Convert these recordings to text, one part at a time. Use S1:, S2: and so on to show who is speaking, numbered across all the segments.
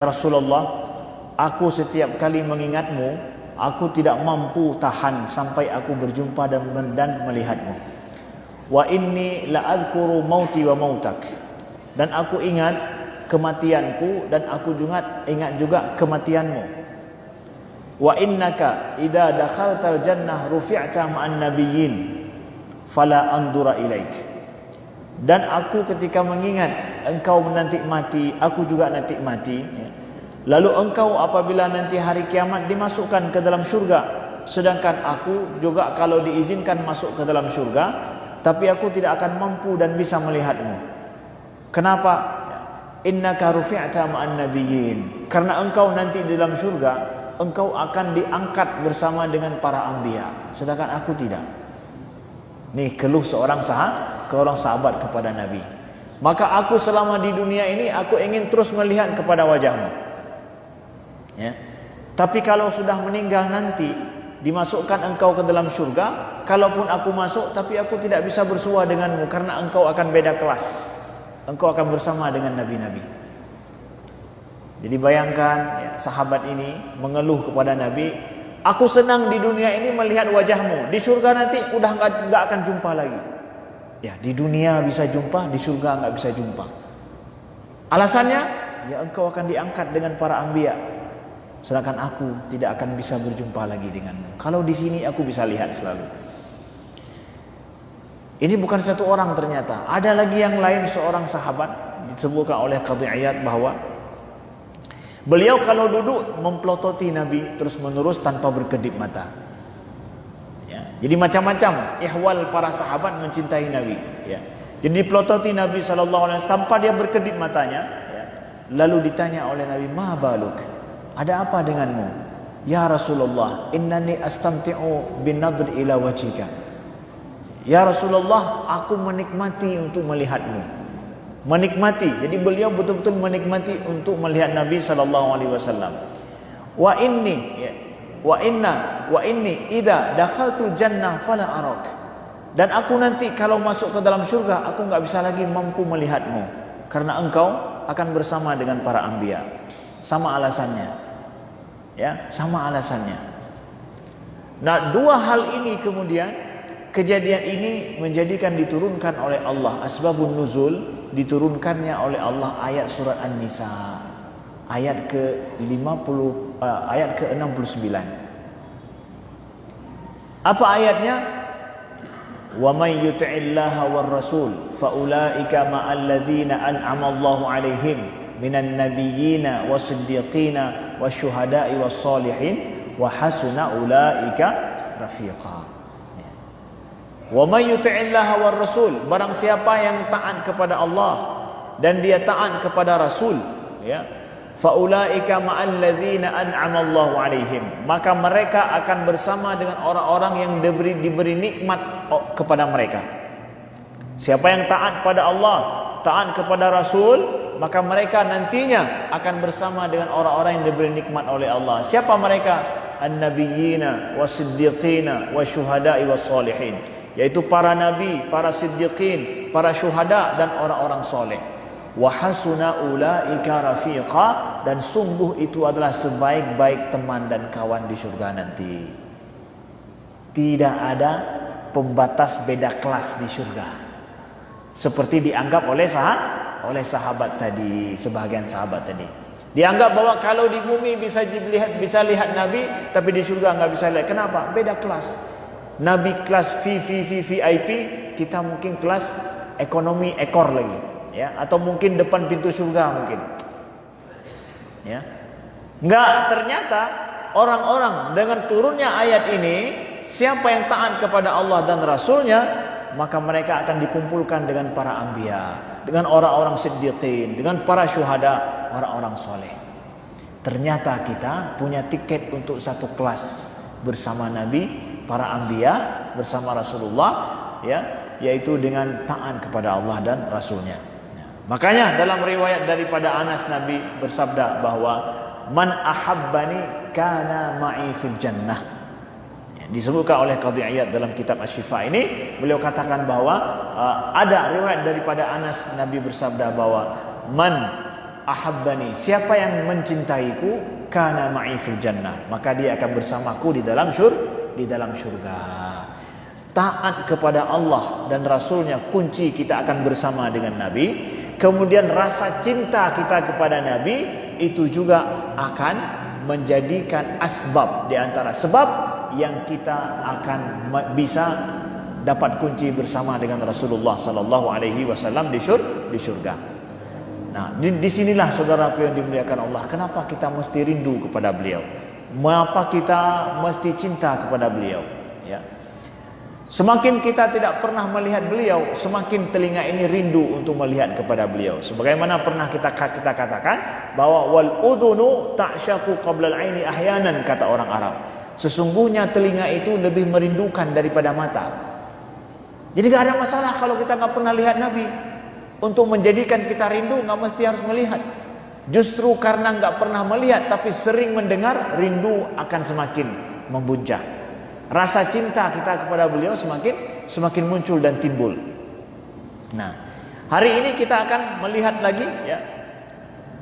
S1: Rasulullah, aku setiap kali mengingatmu, aku tidak mampu tahan sampai aku berjumpa dan melihatmu. Wa inni la azkuru mauti wa mautak. Dan aku ingat kematianku dan aku juga ingat juga kematianmu. Wa innaka idza dakhaltal jannah rufi'ta ma'an nabiyyin fala andura ilaik. Dan aku ketika mengingat engkau nanti mati, aku juga nanti mati. Lalu engkau apabila nanti hari kiamat dimasukkan ke dalam syurga, sedangkan aku juga kalau diizinkan masuk ke dalam syurga, tapi aku tidak akan mampu dan bisa melihatmu. Kenapa? Innaka rufi'ta ma'an nabiyyin. Karena engkau nanti di dalam syurga, engkau akan diangkat bersama dengan para anbiya, sedangkan aku tidak. Nih keluh seorang sahabat kepada Nabi. Maka aku selama di dunia ini aku ingin terus melihat kepada wajahmu. Ya. Tapi kalau sudah meninggal nanti dimasukkan engkau ke dalam syurga, kalaupun aku masuk tapi aku tidak bisa bersua denganmu karena engkau akan beda kelas. Engkau akan bersama dengan nabi-nabi. Jadi bayangkan ya, sahabat ini mengeluh kepada Nabi, aku senang di dunia ini melihat wajahmu. Di surga nanti udah nggak akan jumpa lagi. Ya, di dunia bisa jumpa, di surga nggak bisa jumpa. Alasannya, ya engkau akan diangkat dengan para anbiya. Sedangkan aku tidak akan bisa berjumpa lagi denganmu. Kalau di sini aku bisa lihat selalu. Ini bukan satu orang ternyata. Ada lagi yang lain, seorang sahabat disebutkan oleh Qadhi Iyad bahwa beliau kalau duduk memplototi Nabi terus menerus tanpa berkedip mata. Ya, jadi macam-macam ihwal para sahabat mencintai Nabi. Ya, jadi dipelototi Nabi SAW tanpa dia berkedip matanya. Ya. Lalu ditanya oleh Nabi, ma baluk? Ada apa denganmu? Ya Rasulullah, innani astamti'u bin nadr ila wajhika. Ya Rasulullah, aku menikmati untuk melihatmu. Menikmati. Jadi beliau betul-betul menikmati untuk melihat Nabi SAW. Wa inni idza dakhaltul jannah fala arak. Dan aku nanti kalau masuk ke dalam syurga, aku enggak bisa lagi mampu melihatmu karena engkau akan bersama dengan para anbiya. Sama alasannya. Ya, sama alasannya. Nah, dua hal ini kemudian kejadian ini menjadikan diturunkan oleh Allah asbabun nuzul, diturunkannya oleh Allah ayat surat An-Nisa ayat ke-50 ayat ke-69. Apa ayatnya? Wa may yuti'illaha war rasul fa ulaika ma'al ladzina an'ama Allahu 'alaihim minan nabiyyina was-siddiqina wasyuhada'i was-solihin wa hasuna ulaika rafiqa. Wa may yuti'illaha war rasul, barang siapa yang taat kepada Allah dan dia taat kepada Rasul, ya, fa ulaika ma'al ladzina an'ama Allahu 'alaihim, maka mereka akan bersama dengan orang-orang yang diberi nikmat kepada mereka. Siapa yang taat pada Allah, taat kepada Rasul, maka mereka nantinya akan bersama dengan orang-orang yang diberi nikmat oleh Allah. Siapa mereka? An-nabiyyina was-siddiqina wasyuhada'i was-solihin, yaitu para nabi, para siddiqin, para syuhada dan orang-orang soleh. Wa hasuna ulaika rafiqa, dan sungguh itu adalah sebaik-baik teman dan kawan di surga nanti. Tidak ada pembatas beda kelas di surga seperti dianggap oleh sahabat tadi, sebahagian sahabat tadi. Dianggap bahwa kalau di bumi bisa lihat Nabi, tapi di surga nggak bisa lihat. Kenapa? Beda kelas. Nabi kelas VIP, kita mungkin kelas ekonomi ekor lagi, ya, atau mungkin depan pintu surga mungkin. Ya. Enggak, ternyata orang-orang dengan turunnya ayat ini, siapa yang taat kepada Allah dan Rasulnya, maka mereka akan dikumpulkan dengan para anbiya, dengan orang-orang siddiqin, dengan para syuhada, orang-orang soleh. Ternyata kita punya tiket untuk satu kelas bersama Nabi, para anbiya, bersama Rasulullah, ya, yaitu dengan taat kepada Allah dan Rasulnya. Ya. Makanya dalam riwayat daripada Anas, Nabi bersabda bahwa man ahabbani kana ma'i fil jannah. Disebutkan oleh Qadhi Iyad dalam kitab Asy-Syifa ini, beliau katakan bahwa ada riwayat daripada Anas, Nabi bersabda bahwa man ahabbani, siapa yang mencintaiku, kana ma'i fil jannah, maka dia akan bersamaku di dalam surga. Taat kepada Allah dan Rasulnya kunci kita akan bersama dengan Nabi. Kemudian rasa cinta kita kepada Nabi itu juga akan menjadikan asbab, di antara sebab yang kita akan bisa dapat kunci bersama dengan Rasulullah sallallahu alaihi wasallam di surga. Nah, di sinilah saudaraku yang dimuliakan Allah, kenapa kita mesti rindu kepada beliau? Mengapa kita mesti cinta kepada beliau? Ya. Semakin kita tidak pernah melihat beliau, semakin telinga ini rindu untuk melihat kepada beliau. Sebagaimana pernah kita katakan bahwa wal udhunu ta'syaku qabla al-aini ahyanan, kata orang Arab. Sesungguhnya telinga itu lebih merindukan daripada mata. Jadi gak ada masalah kalau kita gak pernah lihat Nabi. Untuk menjadikan kita rindu gak mesti harus melihat. Justru karena gak pernah melihat tapi sering mendengar, rindu akan semakin membuncah. Rasa cinta kita kepada beliau semakin muncul dan timbul. Nah, hari ini kita akan melihat lagi ya,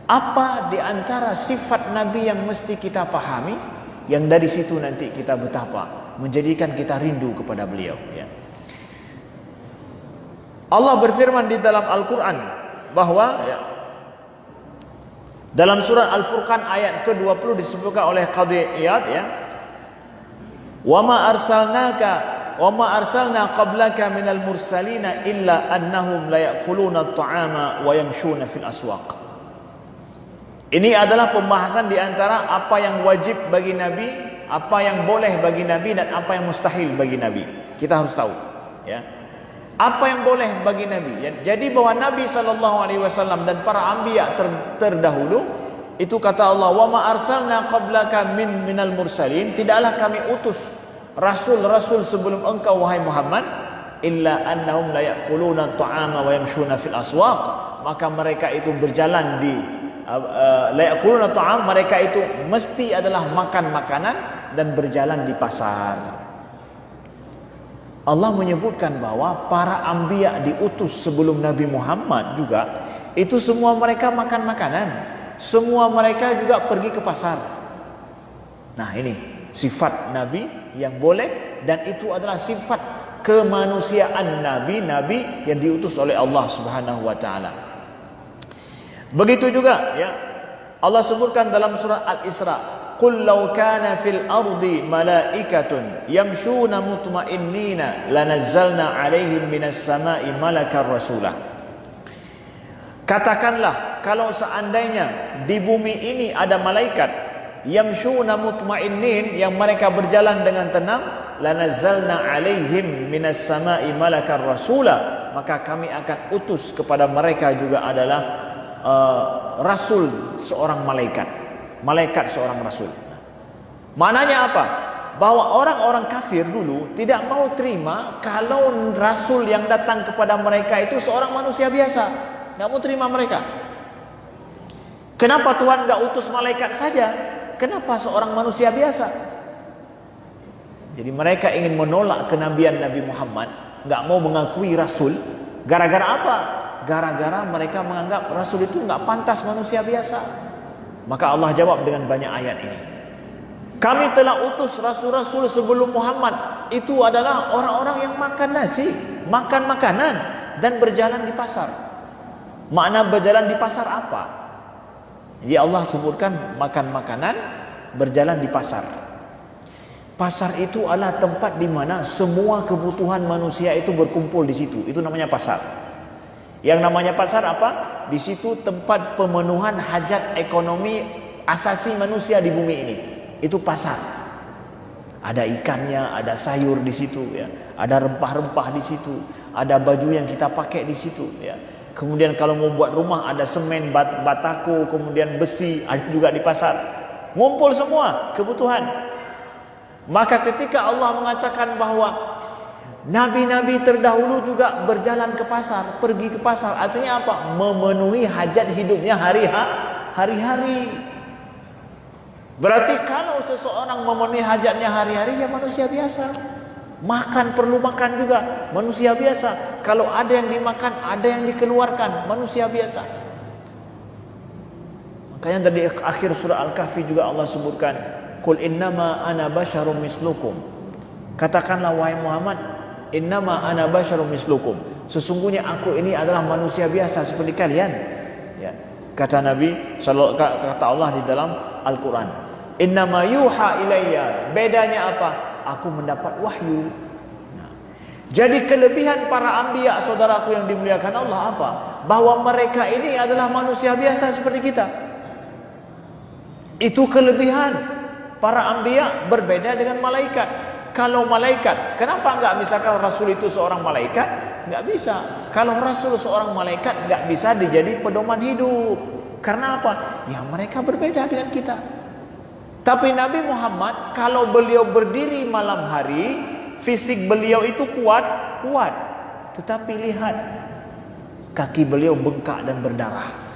S1: apa di antara sifat Nabi yang mesti kita pahami, yang dari situ nanti kita betapa menjadikan kita rindu kepada beliau ya. Allah berfirman di dalam Al-Quran bahwa ya, dalam surah Al-Furqan ayat ke-20 disebutkan oleh Qadhi Iyad ya, wa ma arsalna qablaka minal mursalina illa annahum la ya'kuluna at-ta'ama wa yamshuna fil aswaq. Ini adalah pembahasan di antara apa yang wajib bagi Nabi, apa yang boleh bagi Nabi, dan apa yang mustahil bagi Nabi. Kita harus tahu ya. Apa yang boleh bagi Nabi ya. Jadi bahwa Nabi SAW dan para anbiya terdahulu itu kata Allah, wa ma arsalna qablaka minal mursalin, tidaklah kami utus rasul-rasul sebelum engkau wahai Muhammad, illa annahum la ya'kuluna at-ta'ama wa yamshuna fil aswaq, maka mereka itu berjalan di la ya'kuluna at-ta'am, mereka itu mesti adalah makan makanan dan berjalan di pasar. Allah menyebutkan bahwa para anbiya diutus sebelum Nabi Muhammad juga itu semua mereka makan makanan, semua mereka juga pergi ke pasar. Nah, ini sifat Nabi yang boleh, dan itu adalah sifat kemanusiaan Nabi yang diutus oleh Allah Subhanahu wa taala. Begitu juga ya, Allah sebutkan dalam surah Al-Isra, qul law kana fil ardi malaikatun yamshuna mutmainnina lanazzalna 'alaihim minas sama'i malakan rasulah. Katakanlah, kalau seandainya di bumi ini ada malaikat yamshuna mutmainnin, yang mereka berjalan dengan tenang, lanazzalna 'alaihim minas sama'i malakan rasulah, maka kami akan utus kepada mereka juga adalah rasul, seorang malaikat seorang rasul. Maknanya apa? Bahwa orang-orang kafir dulu tidak mau terima kalau rasul yang datang kepada mereka itu seorang manusia biasa. Tidak mau terima mereka. Kenapa Tuhan tidak utus malaikat saja? Kenapa seorang manusia biasa? Jadi mereka ingin menolak kenabian Nabi Muhammad, tidak mau mengakui rasul. Gara-gara apa? Gara-gara mereka menganggap rasul itu tidak pantas manusia biasa. Maka Allah jawab dengan banyak ayat ini. Kami telah utus rasul-rasul sebelum Muhammad, itu adalah orang-orang yang makan nasi, makan makanan, dan berjalan di pasar. Makna berjalan di pasar apa? Ya, Allah sebutkan makan makanan, berjalan di pasar. Pasar itu adalah tempat di mana semua kebutuhan manusia itu berkumpul di situ. Itu namanya pasar. Yang namanya pasar apa? Di situ tempat pemenuhan hajat ekonomi asasi manusia di bumi ini. Itu pasar. Ada ikannya, ada sayur di situ ya. Ada rempah-rempah di situ, ada baju yang kita pakai di situ ya. Kemudian kalau mau buat rumah ada semen, batako, kemudian besi, ada juga di pasar. Ngumpul semua kebutuhan. Maka ketika Allah mengatakan bahwa nabi-nabi terdahulu juga berjalan ke pasar, pergi ke pasar, artinya apa? Memenuhi hajat hidupnya hari-hari. Berarti kalau seseorang memenuhi hajatnya hari-hari, ya manusia biasa. Makan, perlu makan juga, manusia biasa. Kalau ada yang dimakan, ada yang dikeluarkan, manusia biasa. Makanya dari akhir surah Al-Kahfi juga Allah sebutkan, "Qul innama ana basyarum mislukum." Katakanlah wahai Muhammad, innama ana basyarum mislukum. Sesungguhnya aku ini adalah manusia biasa seperti kalian. Ya. Kata Nabi, kata Allah di dalam Al-Quran, innama yuha ilayya. Bedanya apa? Aku mendapat wahyu. Nah, jadi kelebihan para anbiya, saudaraku yang dimuliakan Allah apa? Bahwa mereka ini adalah manusia biasa seperti kita. Itu kelebihan para anbiya, berbeda dengan malaikat. Kalau malaikat, kenapa enggak misalkan Rasul itu seorang malaikat? Enggak bisa. Kalau Rasul seorang malaikat enggak bisa dijadi pedoman hidup. Karena apa? Ya mereka berbeda dengan kita. Tapi Nabi Muhammad, kalau beliau berdiri malam hari, fisik beliau itu kuat. Tetapi lihat, kaki beliau bengkak dan berdarah.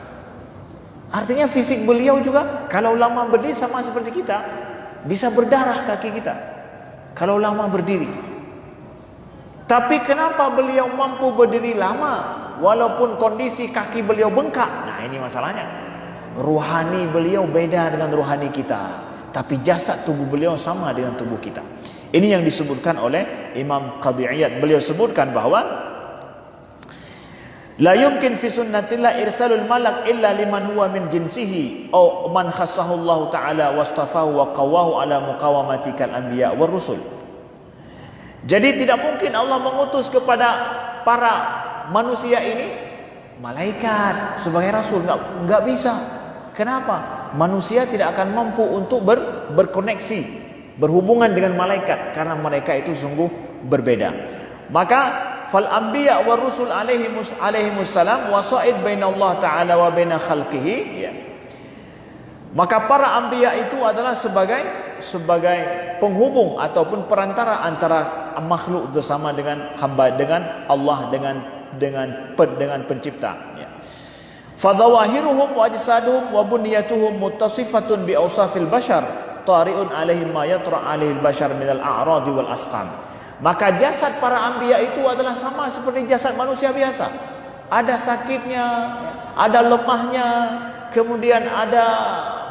S1: Artinya fisik beliau juga kalau lama berdiri sama seperti kita, bisa berdarah kaki kita kalau lama berdiri. Tapi kenapa beliau mampu berdiri lama walaupun kondisi kaki beliau bengkak? Nah ini masalahnya. Ruhani beliau beda dengan ruhani kita, tapi jasad tubuh beliau sama dengan tubuh kita. Ini yang disebutkan oleh Imam Qadhi Iyad. Beliau sebutkan bahwa la yumkin fi sunnatillah irsalul malak illa liman huwa min jinsihi aw man khassahu Allah taala wastafahu wa qawahu ala muqawamatikal anbiya war rusul. Jadi tidak mungkin Allah mengutus kepada para manusia ini malaikat sebagai rasul, enggak bisa. Kenapa? Manusia tidak akan mampu untuk berkoneksi, berhubungan dengan malaikat karena mereka itu sungguh berbeda. Maka fal anbiya wa rusul alaihimussalam wasaid baina Allah taala wa baina khalqihi, ya. Maka para anbiya itu adalah sebagai penghubung ataupun perantara antara makhluk bersama dengan hamba, dengan Allah, dengan pencipta, ya. Fadhawahiruhum wa ajsaduhum wa bunyatuhum muttasifatun bi awsafil bashar tari'un alaihim ma yatra alaihil bashar minal a'radi wal asqam. Maka jasad para anbiya itu adalah sama seperti jasad manusia biasa. Ada sakitnya, ada lemahnya, kemudian ada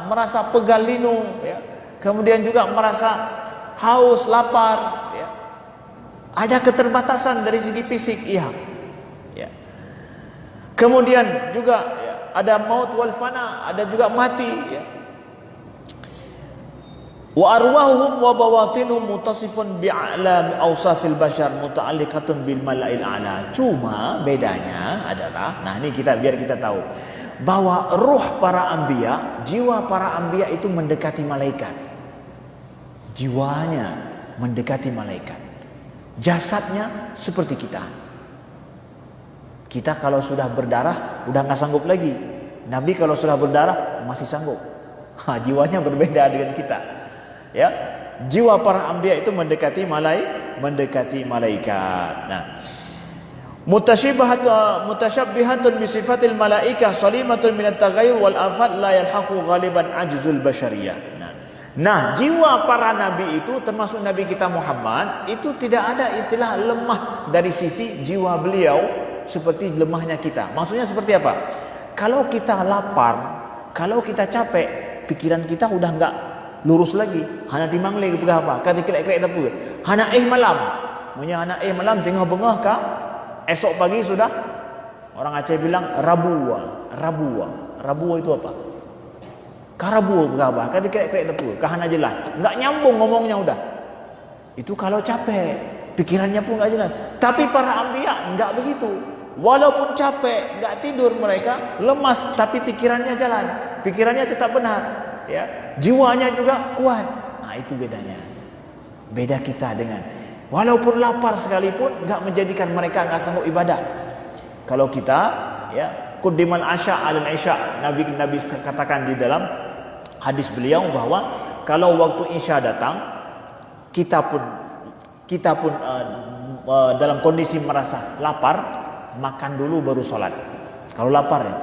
S1: merasa pegal linu, ya. Kemudian juga merasa haus, lapar, ya. Ada keterbatasan dari segi fisik, iya. Ya. Kemudian juga ya, ada maut wal fana, ada juga mati, ya. Wa arwahuhum wa bawatinuhum mutasifun bi'a'lam awsafil bashar muta'alliqatun bil mala'il a'la. Cuma bedanya adalah, nah ini biar kita tahu bahwa ruh para anbiya, jiwa para anbiya itu mendekati malaikat. Jiwanya mendekati malaikat. Jasadnya seperti kita. Kita kalau sudah berdarah udah nggak sanggup lagi. Nabi kalau sudah berdarah masih sanggup. Jiwanya berbeda dengan kita. Ya, jiwa para anbiya itu mendekati malaikat. Nah, mutashabbihatun bi sifatil malaikah salimatun minat taghayyur wal afat la yalhaqu ghaliban ajzul bashariyah. Nah, jiwa para nabi itu termasuk nabi kita Muhammad itu tidak ada istilah lemah dari sisi jiwa beliau seperti lemahnya kita. Maksudnya seperti apa? Kalau kita lapar, kalau kita capek, pikiran kita udah enggak lurus lagi. Hana timang lagi berapa? Kata kelek-kelek tapu. Hana malam. Punya anak malam tengah bengah kah? Esok pagi sudah orang Aceh bilang rabua. Rabua itu apa? Karabu berapa? Kata kelek-kelek tapu. Kahana jelas. Enggak nyambung ngomongnya udah. Itu kalau capek, pikirannya pun enggak jelas. Tapi para anbiya enggak begitu. Walaupun capek, enggak tidur mereka, lemas tapi pikirannya jalan. Pikirannya tetap benar. Ya, jiwanya juga kuat. Nah itu bedanya. Beda kita dengan walaupun lapar sekalipun enggak menjadikan mereka enggak sanggup ibadah. Kalau kita ya quddimal asya 'alal isya. Nabi katakan di dalam hadis beliau bahwa kalau waktu isya datang kita pun dalam kondisi merasa lapar, makan dulu baru sholat. Kalau lapar ya,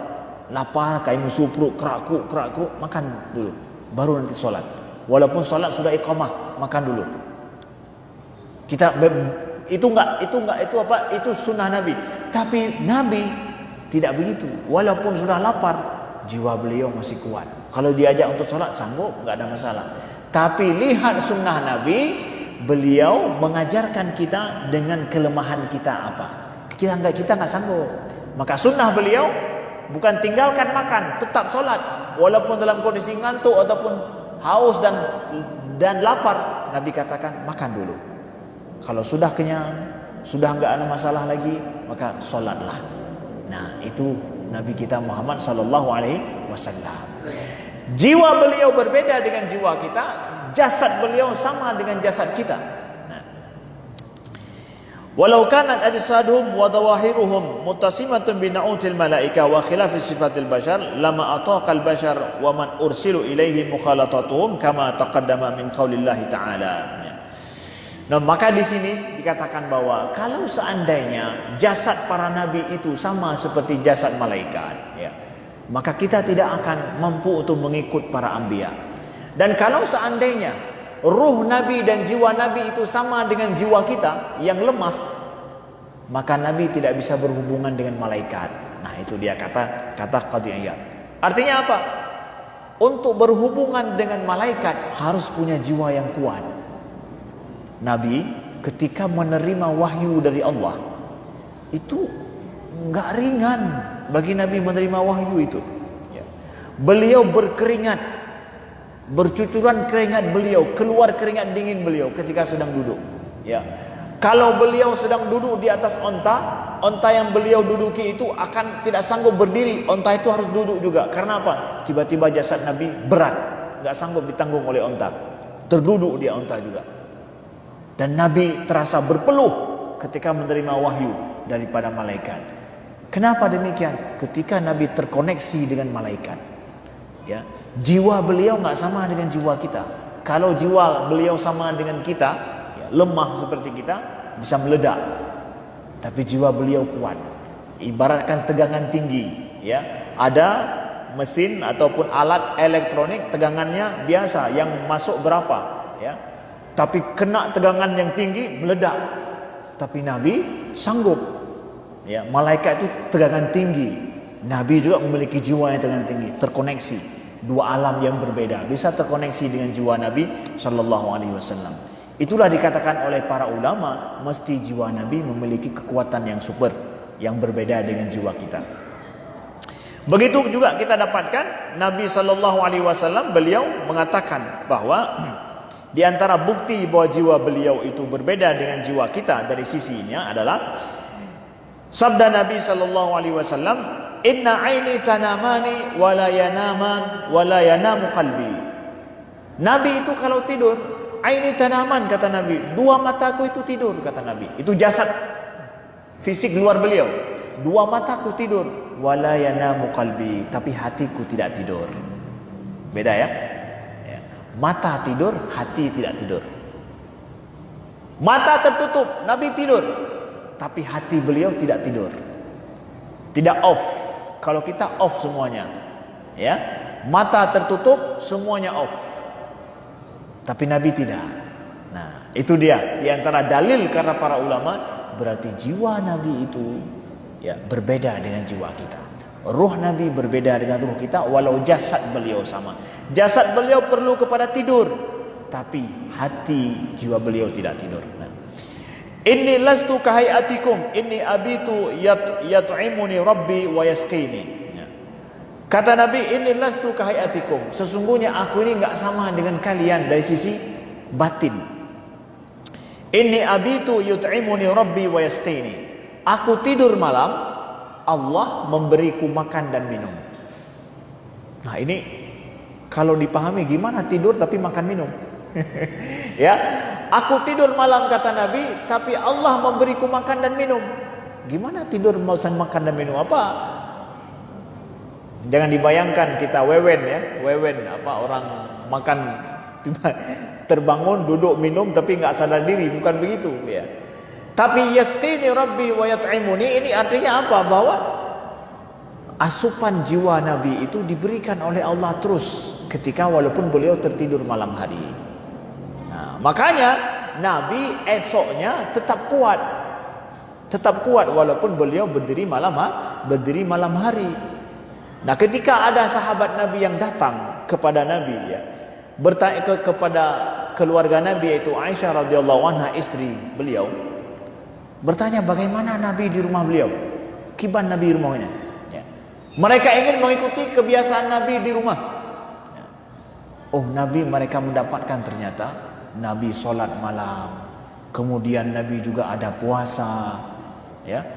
S1: lapar kayak musupruk kerak-keruk makan dulu baru nanti sholat. Walaupun sholat sudah iqamah, makan dulu. Kita itu sunnah Nabi. Tapi Nabi tidak begitu. Walaupun sudah lapar, Jiwa beliau masih kuat. Kalau diajak untuk sholat sanggup, nggak ada masalah. Tapi lihat sunnah Nabi, beliau mengajarkan kita dengan kelemahan kita apa. Kita nggak sanggup. Maka sunnah beliau bukan tinggalkan makan, tetap sholat. Walaupun dalam kondisi ngantuk ataupun haus dan lapar, Nabi katakan makan dulu. Kalau sudah kenyang, sudah nggak ada masalah lagi, maka sholatlah. Nah, itu Nabi kita Muhammad sallallahu alaihi wasallam. Jiwa beliau berbeda dengan jiwa kita, jasad beliau sama dengan jasad kita. Walau kanat ajsaduhum wa dawahiruhum muttasimatun bi na'util malaika wa khilafi sifatil bashar lama ataqal bashar wa man ursilu ilaihi mukhalatatuhum kama taqaddama min qaulillahi ta'ala. Nah, maka di sini dikatakan bahwa kalau seandainya jasad para nabi itu sama seperti jasad malaikat, ya, maka kita tidak akan mampu untuk mengikut para anbiya. Dan kalau seandainya ruh nabi dan jiwa nabi itu sama dengan jiwa kita yang lemah, maka nabi tidak bisa berhubungan dengan malaikat. Nah, itu dia kata Qadhi Iyad. Artinya apa? Untuk berhubungan dengan malaikat harus punya jiwa yang kuat. Nabi ketika menerima wahyu dari Allah itu nggak ringan bagi Nabi menerima wahyu itu. Ya. Beliau berkeringat, bercucuran keringat beliau, keluar keringat dingin beliau ketika sedang duduk. Ya. Kalau beliau sedang duduk di atas onta yang beliau duduki itu akan tidak sanggup berdiri, onta itu harus duduk juga. Karena apa? Tiba-tiba jasad Nabi berat, nggak sanggup ditanggung oleh onta, terduduk di onta juga. Dan Nabi terasa berpeluh ketika menerima wahyu daripada malaikat. Kenapa demikian? Ketika Nabi terkoneksi dengan malaikat, ya, jiwa beliau nggak sama dengan jiwa kita. Kalau jiwa beliau sama dengan kita, ya, lemah seperti kita, bisa meledak. Tapi jiwa beliau kuat. Ibaratkan tegangan tinggi, ya. Ada mesin ataupun alat elektronik tegangannya biasa, yang masuk berapa, ya. Tapi kena tegangan yang tinggi meledak. Tapi Nabi sanggup. Ya, malaikat itu tegangan tinggi. Nabi juga memiliki jiwa yang tegangan tinggi, terkoneksi. Dua alam yang berbeda bisa terkoneksi dengan jiwa Nabi sallallahu alaihi wasallam. Itulah dikatakan oleh para ulama, mesti jiwa Nabi memiliki kekuatan yang super, yang berbeda dengan jiwa kita. Begitu juga kita dapatkan Nabi sallallahu alaihi wasallam, beliau mengatakan bahwa di antara bukti bahwa jiwa beliau itu berbeda dengan jiwa kita dari sisi ini adalah sabda Nabi sallallahu alaihi wasallam, "Inna aini tanamani wa la yanamu qalbi." Nabi itu kalau tidur, aini tanaman kata Nabi, dua mataku itu tidur kata Nabi. Itu jasad fisik luar beliau. Dua mataku tidur, wa la yanamu qalbi, tapi hatiku tidak tidur. Beda ya? Mata tidur, hati tidak tidur. Mata tertutup, Nabi tidur, tapi hati beliau tidak tidur. Tidak off. Kalau kita off semuanya, ya, mata tertutup, semuanya off. Tapi Nabi tidak. Nah, itu dia. Di antara dalil karena para ulama, berarti jiwa Nabi itu, ya, berbeda dengan jiwa kita. Ruh Nabi berbeda dengan ruh kita, walau jasad beliau sama. Jasad beliau perlu kepada tidur, tapi hati jiwa beliau tidak tidur. Nah, inni lastu kahayatikum, inni abitu yat'imuni rabbi wa yasqini. Kata Nabi, inni lastu kahayatikum, sesungguhnya aku ini enggak sama dengan kalian dari sisi batin. Inni abitu yut'imuni rabbi wa yasqini. Aku tidur malam, Allah memberiku makan dan minum. Nah, ini kalau dipahami gimana tidur tapi makan minum. Ya, aku tidur malam kata Nabi, tapi Allah memberiku makan dan minum. Gimana tidur mau makan dan minum? Apa? Jangan dibayangkan kita wewen ya, apa orang makan terbangun duduk minum tapi nggak sadar diri, bukan begitu ya. Tapi yasqini rabbi wa yat'imuni, ini artinya apa? Bahwa asupan jiwa Nabi itu diberikan oleh Allah terus ketika walaupun beliau tertidur malam hari. Nah, makanya Nabi esoknya tetap kuat. Tetap kuat walaupun beliau berdiri malam hari. Nah, ketika ada sahabat Nabi yang datang kepada Nabi, ya, bertanya kepada keluarga Nabi, yaitu Aisyah radhiyallahu anha, istri beliau, bertanya bagaimana Nabi di rumah beliau, kiban Nabi di rumahnya. Ya. Mereka ingin mengikuti kebiasaan Nabi di rumah. Ya. Oh, Nabi, mereka mendapatkan ternyata Nabi sholat malam, kemudian Nabi juga ada puasa. Ya,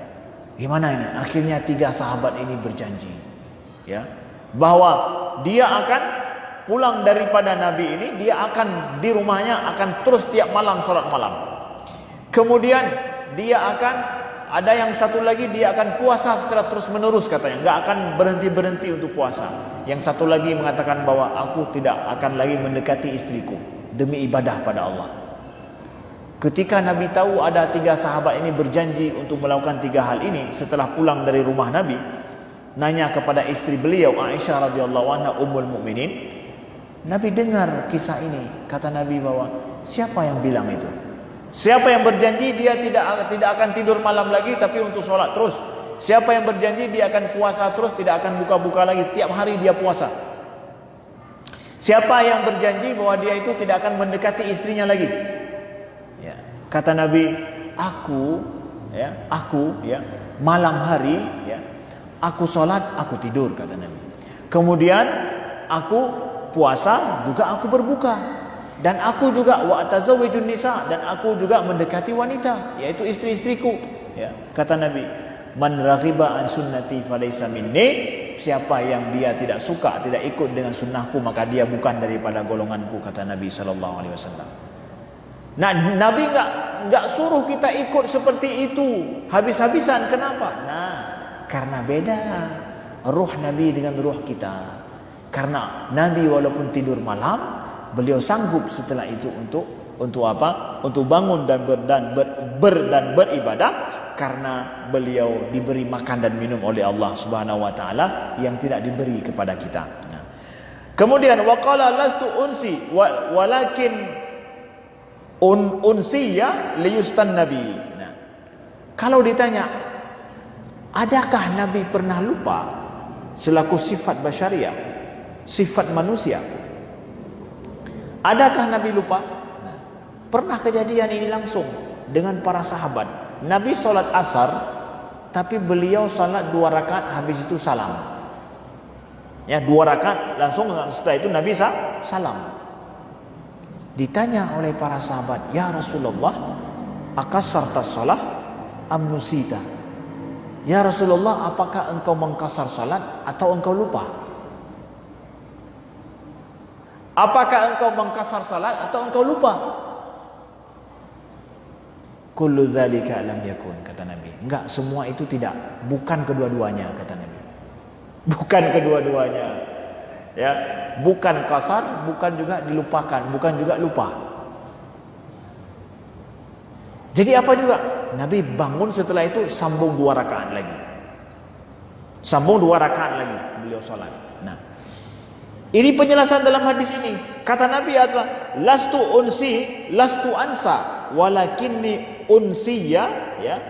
S1: gimana ini? Akhirnya 3 sahabat ini berjanji, ya, bahwa dia akan pulang daripada Nabi ini, dia akan di rumahnya akan terus tiap malam sholat malam. Kemudian dia akan, ada yang satu lagi, dia akan puasa secara terus menerus katanya, nggak akan berhenti untuk puasa. Yang satu lagi mengatakan bahwa aku tidak akan lagi mendekati istriku demi ibadah pada Allah. Ketika Nabi tahu ada 3 sahabat ini berjanji untuk melakukan 3 hal ini setelah pulang dari rumah Nabi, nanya kepada istri beliau Aisyah radhiyallahu anha ummul mukminin. Nabi dengar kisah ini, kata Nabi bahwa siapa yang bilang itu? Siapa yang berjanji dia tidak akan tidur malam lagi tapi untuk sholat terus? Siapa yang berjanji dia akan puasa terus, tidak akan buka-buka lagi, tiap hari dia puasa? Siapa yang berjanji bahwa dia itu tidak akan mendekati istrinya lagi? Ya, kata Nabi, aku malam hari, ya, aku sholat, aku tidur, kata Nabi. Kemudian aku puasa, juga aku berbuka. Dan aku juga wa atazawwijun nisa, dan aku juga mendekati wanita, yaitu istri-istriku. Ya, kata Nabi, man raghiba an sunnati falaysa minni, siapa yang dia tidak suka, tidak ikut dengan sunnahku, maka dia bukan daripada golonganku, kata Nabi sallallahu alaihi wasallam. Nah, Nabi enggak suruh kita ikut seperti itu habis-habisan. Kenapa? Nah, karena beda ruh Nabi dengan ruh kita. Karena Nabi walaupun tidur malam, beliau sanggup setelah itu untuk apa? Untuk bangun dan beribadah, karena beliau diberi makan dan minum oleh Allah Subhanahu wa taala yang tidak diberi kepada kita. Nah, kemudian waqala lastu unsi walakin unsiya liyustan nabi. Nah, kalau ditanya adakah Nabi pernah lupa selaku sifat basyariah, sifat manusia? Adakah Nabi lupa? Nah, pernah kejadian ini langsung dengan para sahabat. Nabi sholat asar, tapi beliau sholat 2 rakaat, habis itu salam. Ya, 2 rakaat langsung, setelah itu Nabi salam. Ditanya oleh para sahabat, ya Rasulullah, akasartas salah am nusita? Ya Rasulullah, apakah engkau mengkasar salat atau engkau lupa? Apakah engkau mengkasar salat atau engkau lupa? Kullu dzalika lam yakun, kata Nabi. Enggak, semua itu tidak, bukan kedua-duanya, kata Nabi. Bukan kedua-duanya. Ya, bukan kasar, bukan juga dilupakan, bukan juga lupa. Jadi apa juga? Nabi bangun setelah itu sambung 2 rakaat lagi. Sambung 2 rakaat lagi beliau salat. Nah, ini penjelasan dalam hadis ini. Kata Nabi adalah lastu ansa walakinni unsiya, ya,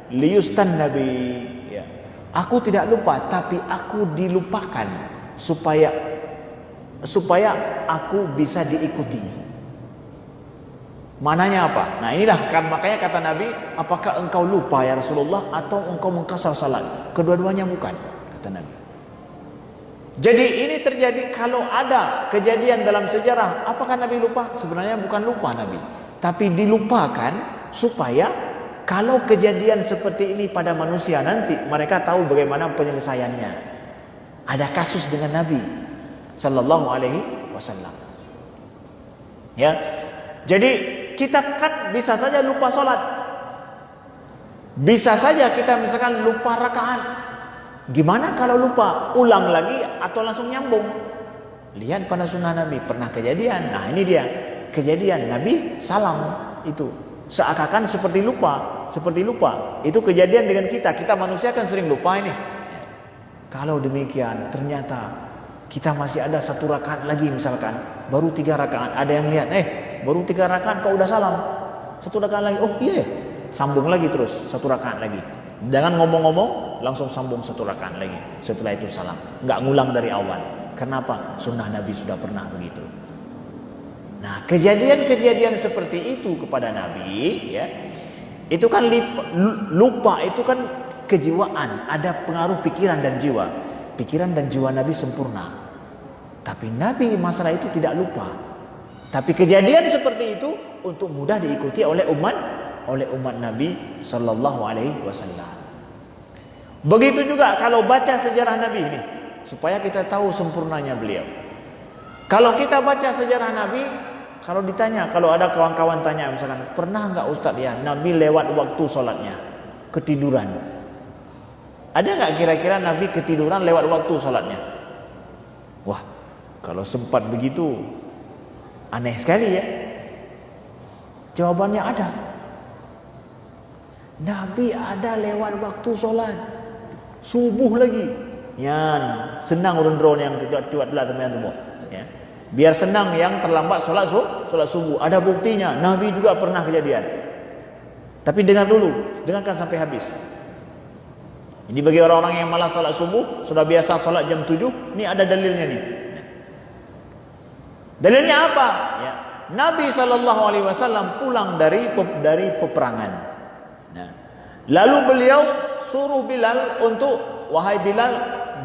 S1: liyustan nabi, ya. Aku tidak lupa tapi aku dilupakan supaya aku bisa diikuti. Mananya apa? Nah, inilah kan makanya kata Nabi, apakah engkau lupa ya Rasulullah atau engkau mengkasar salat? Kedua-duanya bukan, kata Nabi. Jadi ini terjadi kalau ada kejadian dalam sejarah. Apakah Nabi lupa? Sebenarnya bukan lupa Nabi, tapi dilupakan supaya kalau kejadian seperti ini pada manusia nanti mereka tahu bagaimana penyelesaiannya. Ada kasus dengan Nabi sallallahu alaihi wasallam. Ya. Jadi kita kan bisa saja lupa sholat. Bisa saja kita misalkan lupa rakaat. Gimana kalau lupa? Ulang lagi atau langsung nyambung? Lihat pada sunnah Nabi, pernah kejadian. Nah, ini dia kejadian Nabi salam itu seakan-akan seperti lupa. Itu kejadian dengan kita. Kita manusia kan sering lupa ini. Kalau demikian ternyata kita masih ada 1 rakaat lagi misalkan, baru 3 rakaat. Ada yang lihat, baru 3 rakaat kau udah salam. 1 rakaat lagi, oh iya, sambung lagi terus 1 rakaat lagi. Jangan ngomong-ngomong langsung sambung 1 rakaat lagi. Setelah itu salam. Enggak ngulang dari awal. Kenapa? Sunnah Nabi sudah pernah begitu. Nah, kejadian-kejadian seperti itu kepada Nabi, ya, itu kan lupa, itu kan kejiwaan, ada pengaruh pikiran dan jiwa. Pikiran dan jiwa Nabi sempurna. Tapi Nabi masalah itu tidak lupa. Tapi kejadian seperti itu untuk mudah diikuti oleh umat Nabi sallallahu alaihi wasallam. Begitu juga kalau baca sejarah Nabi ini, supaya kita tahu sempurnanya beliau. Kalau kita baca sejarah Nabi, kalau ditanya, kalau ada kawan-kawan tanya misalkan, pernah enggak Ustaz ya Nabi lewat waktu sholatnya, ketiduran? Ada enggak kira-kira Nabi ketiduran lewat waktu sholatnya? Wah, kalau sempat begitu, aneh sekali ya. Jawabannya ada. Nabi ada lewat waktu sholat, subuh lagi. Yan, senang urun-urun yang tuat belah teman-teman. Ya. Biar senang yang terlambat sholat subuh. Ada buktinya. Nabi juga pernah kejadian. Tapi dengar dulu, dengarkan sampai habis. Ini bagi orang-orang yang malas sholat subuh, sudah biasa sholat jam 7, ini ada dalilnya nih. Dalilnya apa? Ya. Nabi SAW pulang dari peperangan. Nah, lalu beliau suruh Bilal untuk, wahai Bilal,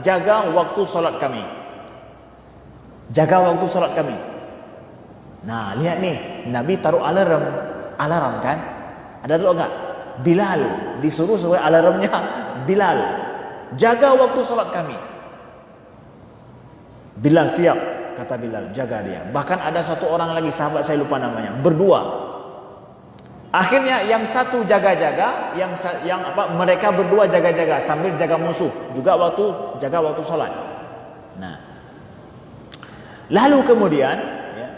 S1: jaga waktu sholat kami. Jaga waktu sholat kami. Nah, lihat nih, Nabi taruh alarm kan? Ada taruh enggak? Bilal disuruh sesuai alarmnya. Bilal, jaga waktu sholat kami. Bilal siap, kata Bilal, jaga dia. Bahkan ada satu orang lagi sahabat saya lupa namanya, berdua. Akhirnya yang satu jaga-jaga, mereka berdua jaga-jaga sambil jaga musuh, juga jaga waktu sholat. Nah, lalu kemudian ya,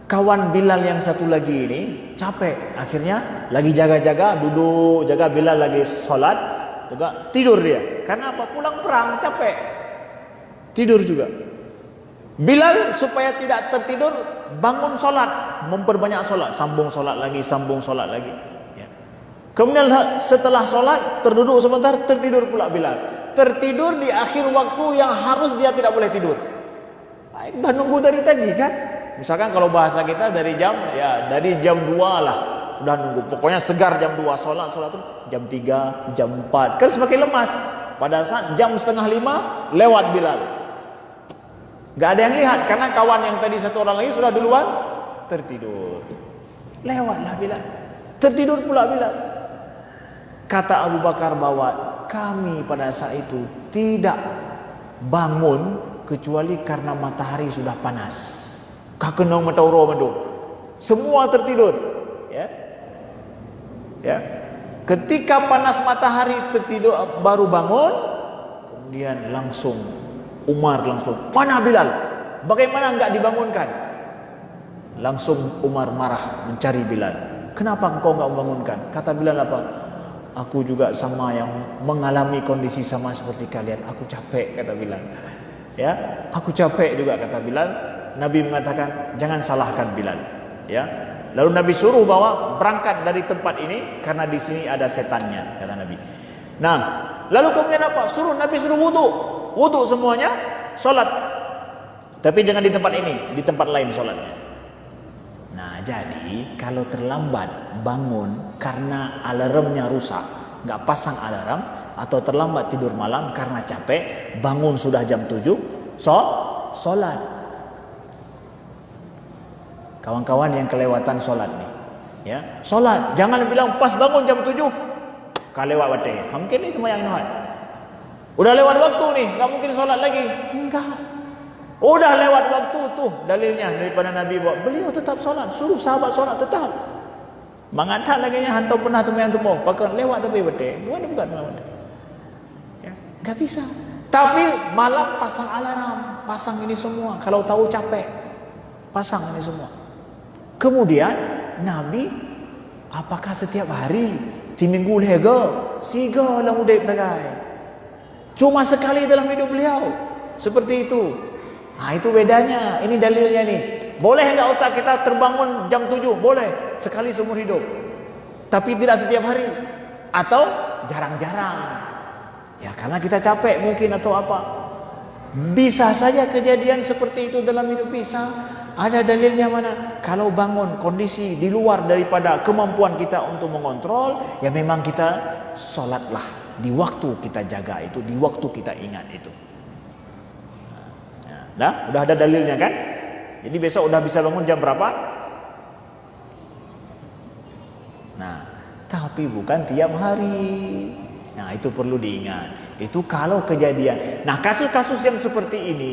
S1: kawan Bilal yang satu lagi ini capek, akhirnya lagi jaga-jaga, duduk jaga, Bilal lagi sholat, juga tidur dia. Karena apa? Pulang perang, capek, tidur juga. Bilal supaya tidak tertidur bangun sholat, memperbanyak sholat, sambung sholat lagi ya. Kemudian setelah sholat terduduk sebentar, tertidur pula Bilal. Tertidur di akhir waktu yang harus dia tidak boleh tidur. Udah nunggu dari tadi kan. Misalkan kalau bahasa kita dari jam 2 lah, udah nunggu. Pokoknya segar jam 2, sholat itu jam 3, jam 4, kan semakin lemas. Pada saat jam 4:30 lewat Bilal. Gak ada yang lihat karena kawan yang tadi satu orang lagi sudah duluan tertidur. Lewatlah Bilal. Tertidur pula Bilal. Kata Abu Bakar bahwa kami pada saat itu tidak bangun kecuali karena matahari sudah panas. Kakenong matauro mendo. Semua tertidur, ya. Ya. Ketika panas matahari tertidur baru bangun, kemudian Umar langsung, mana Bilal? Bagaimana enggak dibangunkan? Langsung Umar marah mencari Bilal. Kenapa engkau enggak membangunkan? Kata Bilal apa? Aku juga sama yang mengalami kondisi sama seperti kalian. Aku capek, kata Bilal. Ya, aku capek juga, kata Bilal. Nabi mengatakan, jangan salahkan Bilal. Ya. Lalu Nabi suruh bahwa berangkat dari tempat ini karena di sini ada setannya, kata Nabi. Nah, lalu kemudian apa? Nabi suruh wudu semuanya, sholat. Tapi jangan di tempat ini, di tempat lain sholatnya. Nah, jadi kalau terlambat bangun karena alarmnya rusak, nggak pasang alarm, atau terlambat tidur malam karena capek, bangun sudah jam 7, sholat. Kawan-kawan yang kelewatan sholat nih, ya, sholat. Jangan bilang pas bangun jam 7, kalewat wate. Mungkin itu yang nuhat. Udah lewat waktu nih, nggak mungkin sholat lagi. Enggak. Udah lewat waktu tuh dalilnya daripada Nabi bahwa beliau tetap sholat, suruh sahabat sholat tetap. Mengatakan lagi nya hantu pernah temuan tu mau, pakai lewat tapi bete. Bukan. Ya, nggak bisa. Tapi malam pasang alarm, pasang ini semua. Kalau tahu capek, pasang ini semua. Kemudian Nabi, apakah setiap hari, di minggu lego, siga lah mudah tagai. Cuma sekali dalam hidup beliau. Seperti itu. Nah, itu bedanya. Ini dalilnya nih. Boleh enggak usah kita terbangun jam 7? Boleh. Sekali seumur hidup. Tapi tidak setiap hari. Atau jarang-jarang. Ya karena kita capek mungkin atau apa. Bisa saja kejadian seperti itu dalam hidup, bisa. Ada dalilnya mana? Kalau bangun kondisi di luar daripada kemampuan kita untuk mengontrol, ya memang kita sholatlah di waktu kita jaga itu, di waktu kita ingat itu. Nah, udah ada dalilnya kan? Jadi besok udah bisa bangun jam berapa? Nah, tapi bukan tiap hari. Nah, itu perlu diingat. Itu kalau kejadian. Nah, kasus-kasus yang seperti ini,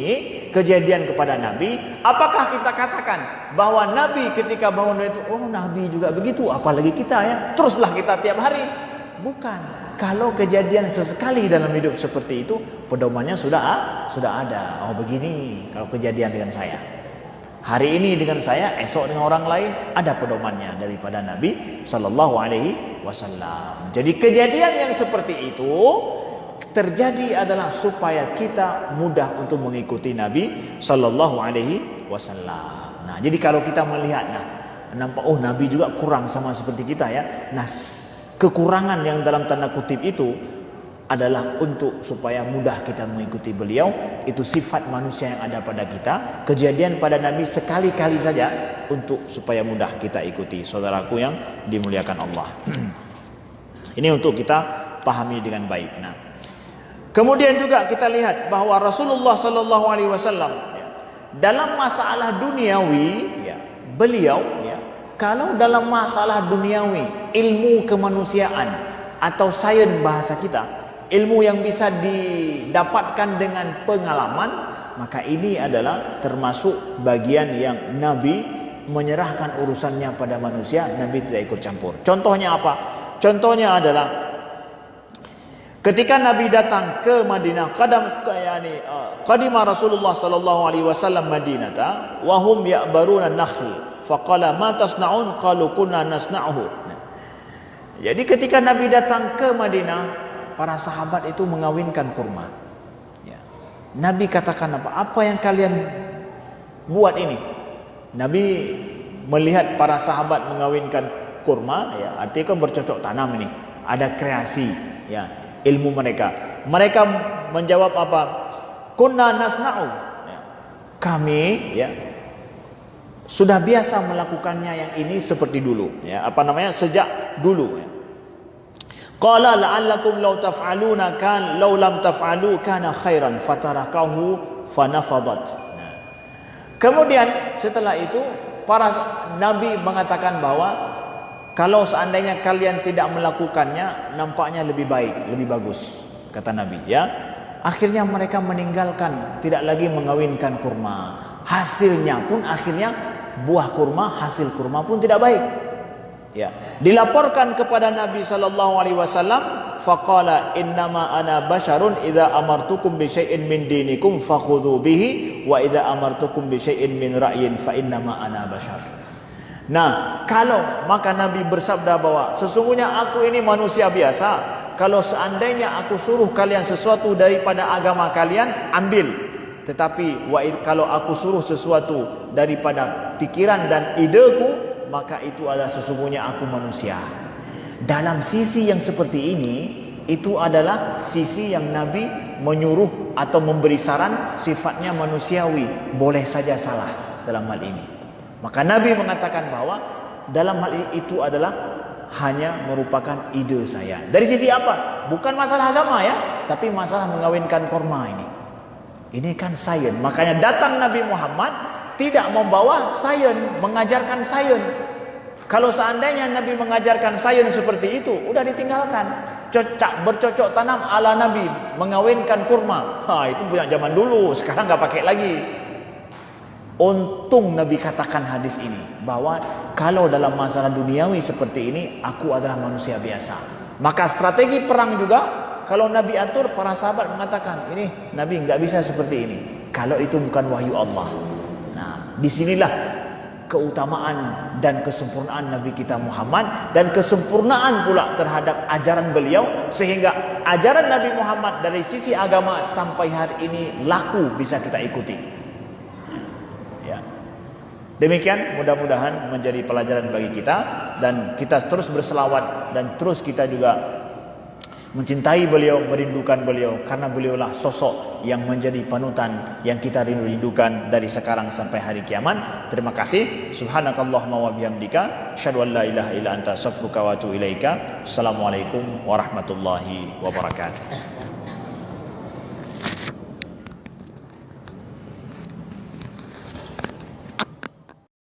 S1: kejadian kepada Nabi, apakah kita katakan bahwa Nabi ketika bangun itu, oh Nabi juga begitu, apalagi kita ya, teruslah kita tiap hari? Bukan. Kalau kejadian sesekali dalam hidup seperti itu, pedomannya sudah ada. Oh begini, kalau kejadian dengan saya. Hari ini dengan saya, esok dengan orang lain, ada pedomannya daripada Nabi Sallallahu Alaihi Wasallam. Jadi kejadian yang seperti itu terjadi adalah supaya kita mudah untuk mengikuti Nabi Sallallahu Alaihi Wasallam. Nah, jadi kalau kita melihat, nampak oh Nabi juga kurang sama seperti kita ya. Nah, kekurangan yang dalam tanda kutip itu adalah untuk supaya mudah kita mengikuti beliau. Itu sifat manusia yang ada pada kita. Kejadian pada Nabi sekali-kali saja untuk supaya mudah kita ikuti. Saudaraku yang dimuliakan Allah. Ini untuk kita pahami dengan baik. Nah, kemudian juga kita lihat bahwa Rasulullah Sallallahu Alaihi Wasallam dalam masalah duniawi, beliau kalau dalam masalah duniawi, ilmu kemanusiaan atau sains bahasa kita, ilmu yang bisa didapatkan dengan pengalaman, maka ini adalah termasuk bagian yang Nabi menyerahkan urusannya pada manusia. Nabi tidak ikut campur. Contohnya apa? Contohnya adalah ketika Nabi datang ke Madinah, qadima Rasulullah sallallahu alaihi wasallam Madinata wa hum ya'baruna nakhl, faqala ma tasna'un, qalu kunna nasna'uhu. Jadi ketika Nabi datang ke Madinah, para sahabat itu mengawinkan kurma. Nabi katakan apa? Apa yang kalian buat ini? Nabi melihat para sahabat mengawinkan kurma, artinya kan bercocok tanam ini. Ada kreasi, ilmu mereka. Mereka menjawab apa? Kunna nasna'u. Kami sudah biasa melakukannya yang ini seperti dulu. Sejak dulu. Qala la'allakum law taf'aluna kan law lam taf'alu kana khairan fatarakahu fanafadat. Kemudian setelah itu para nabi mengatakan bahwa kalau seandainya kalian tidak melakukannya, nampaknya lebih baik, lebih bagus, kata Nabi. Akhirnya mereka meninggalkan, tidak lagi mengawinkan kurma. Hasilnya pun akhirnya buah kurma, hasil kurma pun tidak baik. Dilaporkan kepada Nabi sallallahu alaihi wasallam, faqala innama ana basyarun idza amartukum bi syai'in min dinikum fakhudhu bihi wa idza amartukum bi syai'in min ra'yin fa innama ana basyar. Nah, maka Nabi bersabda bahwa sesungguhnya aku ini manusia biasa. Kalau seandainya aku suruh kalian sesuatu daripada agama kalian, ambil. Tetapi kalau aku suruh sesuatu daripada pikiran dan ideku, maka itu adalah sesungguhnya aku manusia. Dalam sisi yang seperti ini, itu adalah sisi yang Nabi menyuruh atau memberi saran, sifatnya manusiawi, boleh saja salah dalam hal ini. Maka Nabi mengatakan bahwa dalam hal ini itu adalah hanya merupakan ide saya. Dari sisi apa? Bukan masalah agama tapi masalah mengawinkan kurma ini. Ini kan sains. Makanya datang Nabi Muhammad tidak membawa sains, mengajarkan sains. Kalau seandainya Nabi mengajarkan sains seperti itu, udah ditinggalkan. Bercocok tanam ala Nabi, mengawinkan kurma. Itu punya zaman dulu, sekarang nggak pakai lagi. Untung Nabi katakan hadis ini, bahwa kalau dalam masalah duniawi seperti ini, aku adalah manusia biasa. Maka strategi perang juga, kalau Nabi atur, para sahabat mengatakan, ini Nabi nggak bisa seperti ini. Kalau itu bukan wahyu Allah. Nah, disinilah keutamaan dan kesempurnaan Nabi kita Muhammad, dan kesempurnaan pula terhadap ajaran beliau, sehingga ajaran Nabi Muhammad dari sisi agama sampai hari ini laku bisa kita ikuti. Demikian, mudah-mudahan menjadi pelajaran bagi kita, dan kita terus berselawat dan terus kita juga mencintai beliau, merindukan beliau, karena beliaulah sosok yang menjadi panutan yang kita rindukan dari sekarang sampai hari kiamat. Terima kasih. Subhanakallahumma wa bihamdika, asyhadu an la ilaha illa anta, astaghfiruka wa atubu ilaika. Assalamualaikum warahmatullahi wabarakatuh.